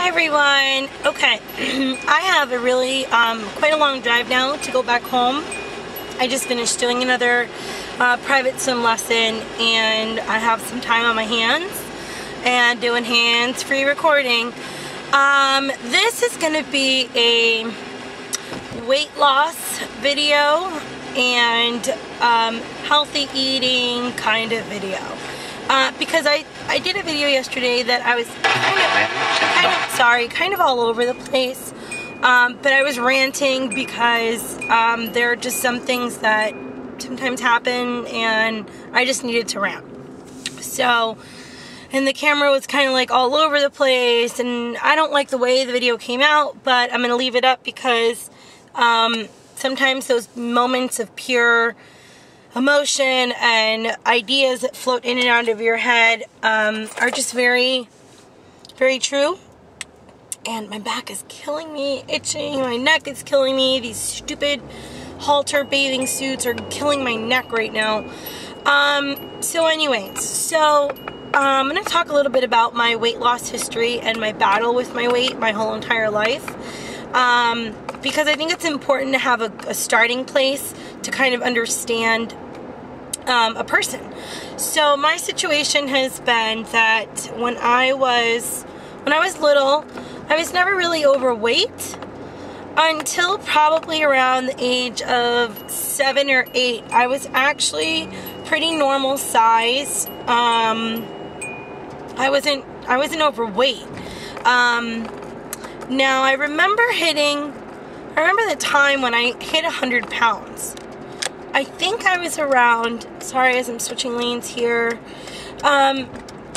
Hi everyone. Okay, I have a really quite a long drive now to go back home. I just finished doing another private swim lesson and I have some time on my hands and doing hands-free recording. This is going to be a weight loss video and healthy eating kind of video. Because I did a video yesterday that I was kind of all over the place, but I was ranting because there are just some things that sometimes happen and I just needed to rant. So, and the camera was kind of like all over the place and I don't like the way the video came out, but I'm going to leave it up because sometimes those moments of pure emotion and ideas that float in and out of your head are just very, very true. And my back is killing me, itching, my neck is killing me. These stupid halter bathing suits are killing my neck right now. So anyways, I'm going to talk a little bit about my weight loss history and my battle with my weight my whole entire life. Because I think it's important to have a starting place to kind of understand a person. So my situation has been that when I was little, I was never really overweight until probably around the age of 7 or 8. I was actually pretty normal size. I wasn't overweight. Now I remember the time when I hit 100 pounds. I think I was around, sorry as I'm switching lanes here, I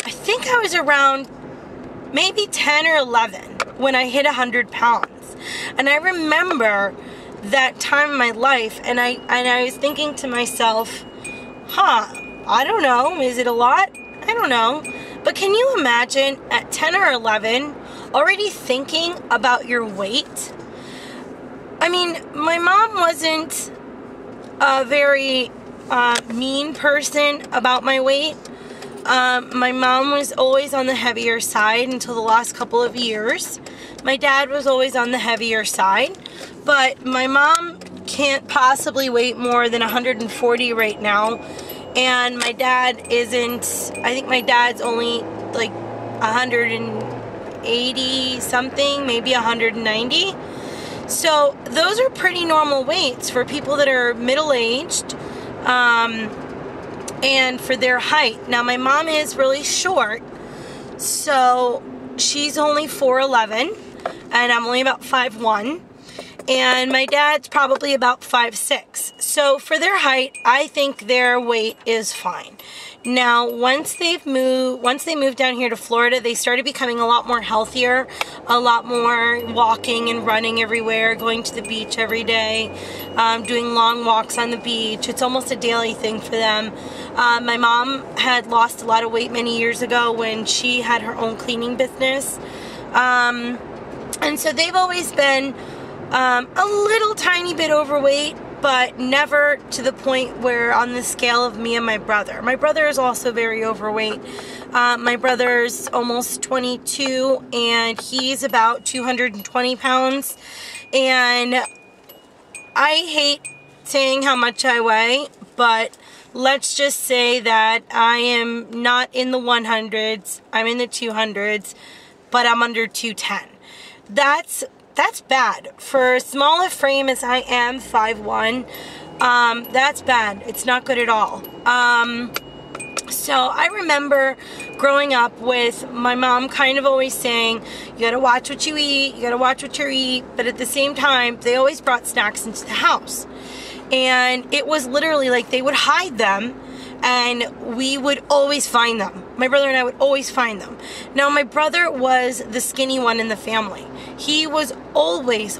think I was around maybe 10 or 11 when I hit 100 pounds. And I remember that time in my life and I was thinking to myself, I don't know, is it a lot? I don't know. But can you imagine at 10 or 11 already thinking about your weight? I mean, my mom wasn't a very mean person about my weight. My mom was always on the heavier side until the last couple of years. My dad was always on the heavier side, but my mom can't possibly weigh more than 140 right now, and my dad isn't. I think my dad's only like 180 something, maybe 190. So those are pretty normal weights for people that are middle-aged and for their height. Now my mom is really short, so she's only 4'11", and I'm only about 5'1", and my dad's probably about 5'6". So for their height, I think their weight is fine. Now, once they moved down here to Florida, they started becoming a lot more healthier, a lot more walking and running everywhere, going to the beach every day, doing long walks on the beach. It's almost a daily thing for them. My mom had lost a lot of weight many years ago when she had her own cleaning business. And so they've always been a little tiny bit overweight, but never to the point where on the scale of me and my brother. My brother is also very overweight. My brother's almost 22 and he's about 220 pounds. And I hate saying how much I weigh, but let's just say that I am not in the 100s, I'm in the 200s, but I'm under 210. That's bad. For as small a frame as I am, 5'1", that's bad. It's not good at all. So I remember growing up with my mom kind of always saying, you gotta watch what you eat, you gotta watch what you eat, but at the same time, they always brought snacks into the house. And it was literally like they would hide them and we would always find them. My brother and I would always find them. Now, my brother was the skinny one in the family. He was always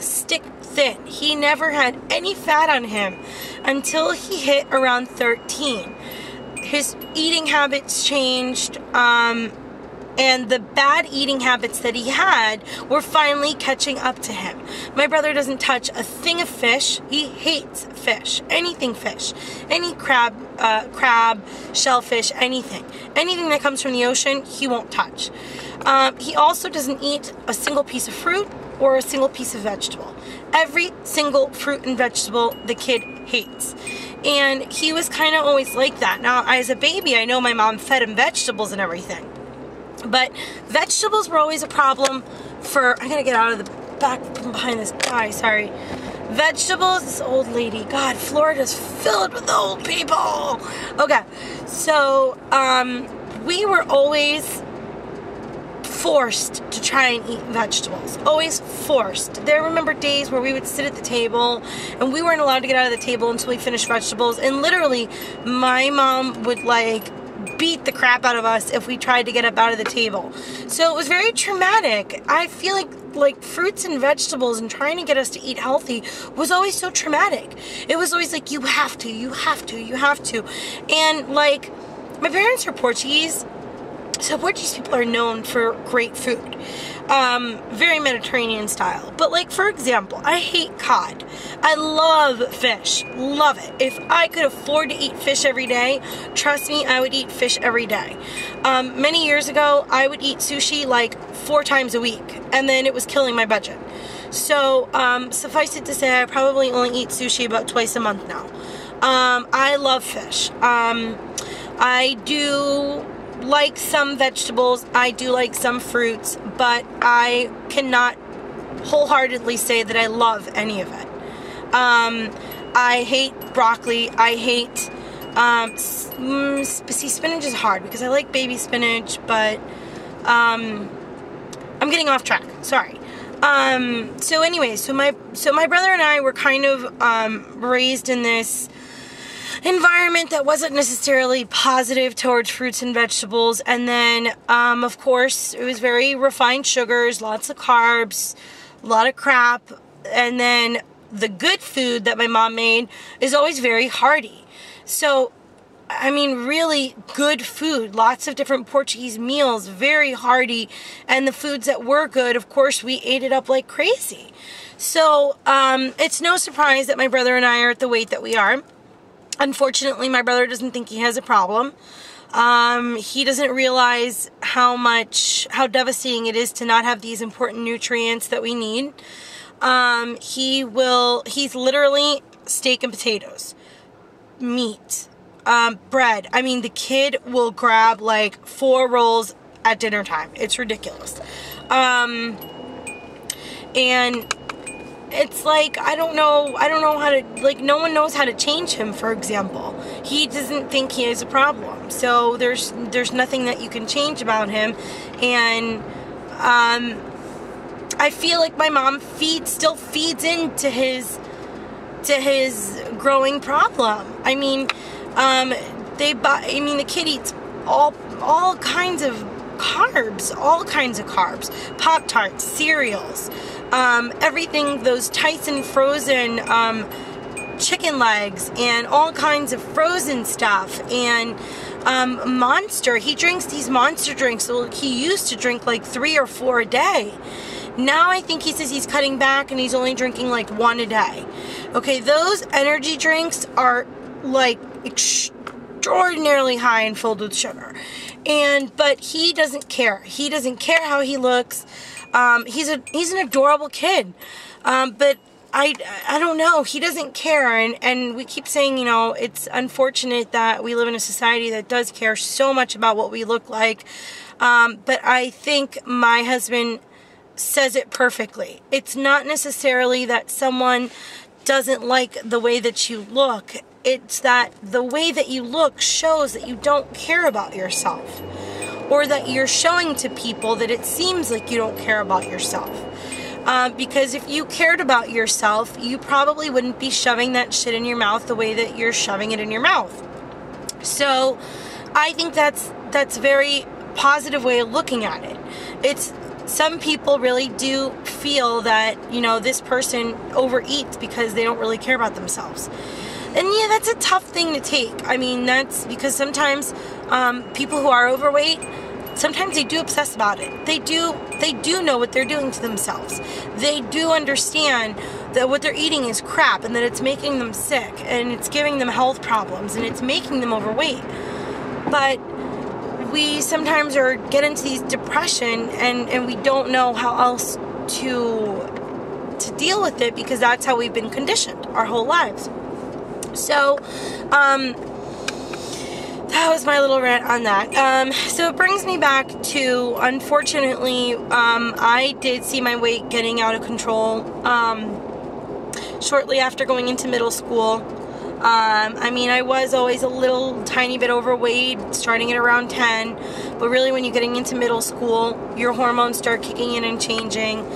stick thin. He never had any fat on him until he hit around 13. His eating habits changed. And the bad eating habits that he had were finally catching up to him. My brother doesn't touch a thing of fish. He hates fish. Anything fish. Any crab, shellfish, anything. Anything that comes from the ocean, he won't touch. He also doesn't eat a single piece of fruit or a single piece of vegetable. Every single fruit and vegetable the kid hates. And he was kind of always like that. Now, as a baby, I know my mom fed him vegetables and everything. But vegetables were always a problem for... I gotta get out of the back from behind this guy, sorry. Vegetables, this old lady. God, Florida's filled with old people. Okay, so we were always forced to try and eat vegetables. Always forced. I remember days where we would sit at the table and we weren't allowed to get out of the table until we finished vegetables. And literally, my mom would beat the crap out of us if we tried to get up out of the table. So it was very traumatic. I feel like fruits and vegetables and trying to get us to eat healthy was always so traumatic. It was always like, you have to, you have to, you have to. And my parents are Portuguese. So Portuguese people are known for great food. Very Mediterranean style. But for example, I hate cod. I love fish. Love it. If I could afford to eat fish every day, trust me, I would eat fish every day. Many years ago, I would eat sushi 4 times a week. And then it was killing my budget. So, suffice it to say, I probably only eat sushi about twice a month now. I love fish. I do like some vegetables, I do like some fruits, but I cannot wholeheartedly say that I love any of it. I hate broccoli, I hate, see, spinach is hard because I like baby spinach, but, I'm getting off track, sorry. So anyway, so my brother and I were kind of, raised in this environment that wasn't necessarily positive towards fruits and vegetables. And then, of course, it was very refined sugars, lots of carbs, a lot of crap. And then the good food that my mom made is always very hearty. So, I mean, really good food, lots of different Portuguese meals, very hearty. And the foods that were good, of course, we ate it up like crazy. So, it's no surprise that my brother and I are at the weight that we are. Unfortunately, my brother doesn't think he has a problem. He doesn't realize how devastating it is to not have these important nutrients that we need. He's literally steak and potatoes, meat, bread. I mean, the kid will grab 4 rolls at dinner time. It's ridiculous. And it's I don't know how to, no one knows how to change him, for example. He doesn't think he has a problem. So there's nothing that you can change about him. And, I feel like my mom still feeds into his growing problem. I mean, the kid eats all kinds of carbs, Pop-Tarts, cereals, everything, those Tyson frozen chicken legs and all kinds of frozen stuff, and Monster. He drinks these Monster drinks. So he used to drink 3 or 4 a day. Now I think he says he's cutting back and he's only drinking 1 a day. Okay, those energy drinks are extraordinarily high and filled with sugar. But he doesn't care. He doesn't care how he looks. He's an adorable kid. But I don't know. He doesn't care. And we keep saying, it's unfortunate that we live in a society that does care so much about what we look like. But I think my husband says it perfectly. It's not necessarily that someone doesn't like the way that you look. It's that the way that you look shows that you don't care about yourself, or that you're showing to people that it seems like you don't care about yourself. Because if you cared about yourself, you probably wouldn't be shoving that shit in your mouth the way that you're shoving it in your mouth. So I think that's a very positive way of looking at it. Some people really do feel that, this person overeats because they don't really care about themselves. And yeah, that's a tough thing to take. I mean, that's because sometimes people who are overweight sometimes they do obsess about it. They do know what they're doing to themselves. They do understand that what they're eating is crap and that it's making them sick and it's giving them health problems and it's making them overweight. But we sometimes get into these depression and we don't know how else to deal with it, because that's how we've been conditioned our whole lives. So, that was my little rant on that. So it brings me back to, unfortunately, I did see my weight getting out of control shortly after going into middle school. I mean, I was always a little tiny bit overweight, starting at around 10, but really when you're getting into middle school, your hormones start kicking in and changing,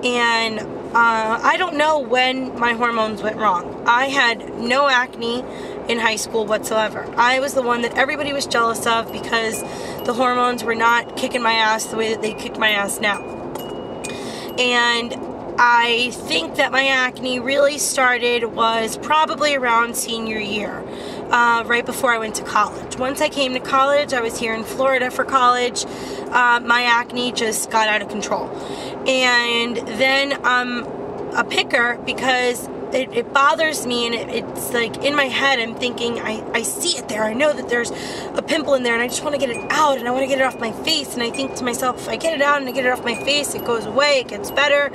and I don't know when my hormones went wrong. I had no acne in high school whatsoever. I was the one that everybody was jealous of because the hormones were not kicking my ass the way that they kick my ass now. And I think that my acne really started was probably around senior year, right before I went to college. Once I came to college, I was here in Florida for college, my acne just got out of control. And then I'm a picker because it bothers me, and it's like in my head I'm thinking, I see it there, I know that there's a pimple in there and I just want to get it out and I want to get it off my face, and I think to myself, if I get it out and I get it off my face, it goes away, it gets better,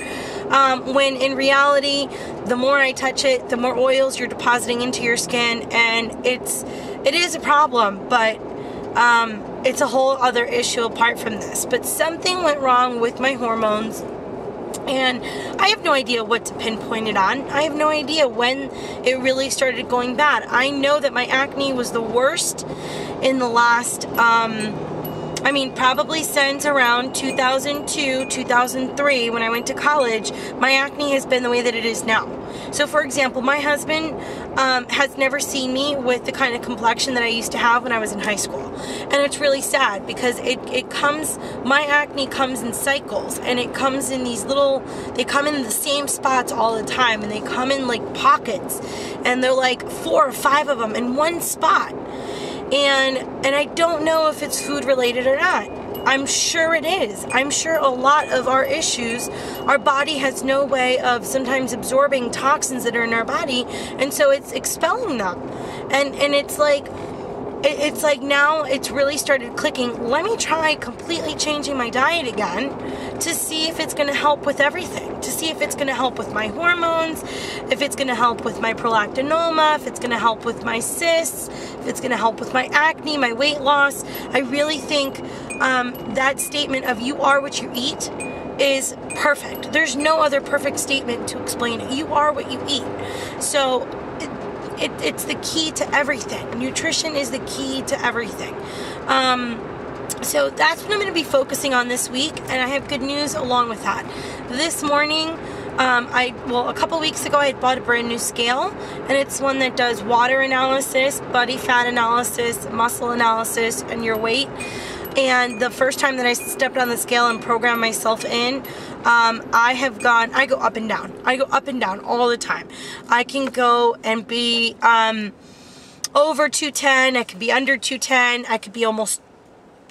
when in reality the more I touch it, the more oils you're depositing into your skin, and it is a problem, but it's a whole other issue apart from this. But something went wrong with my hormones, and I have no idea what to pinpoint it on. I have no idea when it really started going bad. I know that my acne was the worst in the last, I mean, probably since around 2002, 2003, when I went to college, my acne has been the way that it is now. So, for example, my husband has never seen me with the kind of complexion that I used to have when I was in high school. And it's really sad because my acne comes in cycles, and it comes in these they come in the same spots all the time, and they come in like pockets, and they're like 4 or 5 of them in one spot. And I don't know if it's food related or not. I'm sure it is. I'm sure a lot of our issues, our body has no way of sometimes absorbing toxins that are in our body, and so it's expelling them. And it's like now it's really started clicking. Let me try completely changing my diet again to see if it's going to help with everything, to see if it's going to help with my hormones, if it's going to help with my prolactinoma, if it's going to help with my cysts, if it's going to help with my acne, my weight loss. I really think that statement of you are what you eat is perfect. There's no other perfect statement to explain it. You are what you eat. So it's the key to everything. Nutrition is the key to everything. So that's what I'm going to be focusing on this week, and I have good news along with that. This morning, a couple weeks ago, I had bought a brand new scale, and it's one that does water analysis, body fat analysis, muscle analysis, and your weight. And the first time that I stepped on the scale and programmed myself in, I go up and down. I go up and down all the time. I can go and be over 210, I could be under 210, I could be almost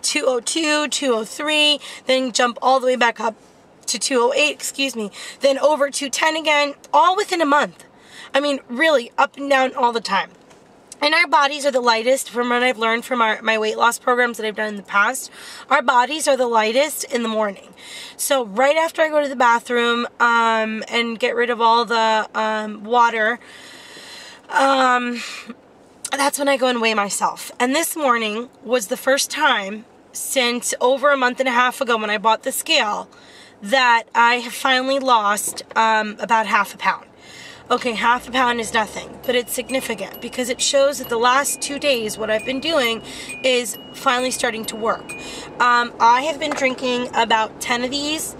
202, 203, then jump all the way back up to 208, then over 210 again, all within a month. I mean, really, up and down all the time. And our bodies are the lightest, from what I've learned from my weight loss programs that I've done in the past. Our bodies are the lightest in the morning. So right after I go to the bathroom and get rid of all the water, that's when I go and weigh myself. And this morning was the first time since over a month and a half ago when I bought the scale that I have finally lost about half a pound. Okay, half a pound is nothing, but it's significant because it shows that the last 2 days what I've been doing is finally starting to work. I have been drinking about 10 of these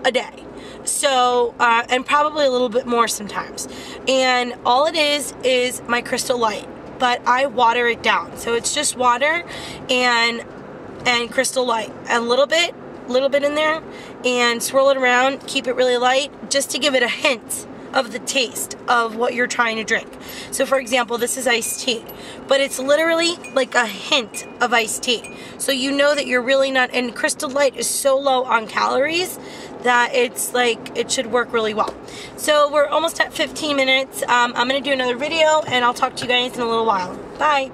a day. So, and probably a little bit more sometimes. And all it is my Crystal Light, but I water it down. So it's just water and Crystal Light, a little bit in there, and swirl it around, keep it really light, just to give it a hint of the taste of what you're trying to drink. So for example, this is iced tea, but it's literally like a hint of iced tea. So you know that you're really not, and Crystal Light is so low on calories that it's like, it should work really well. So we're almost at 15 minutes. I'm gonna do another video and I'll talk to you guys in a little while. Bye.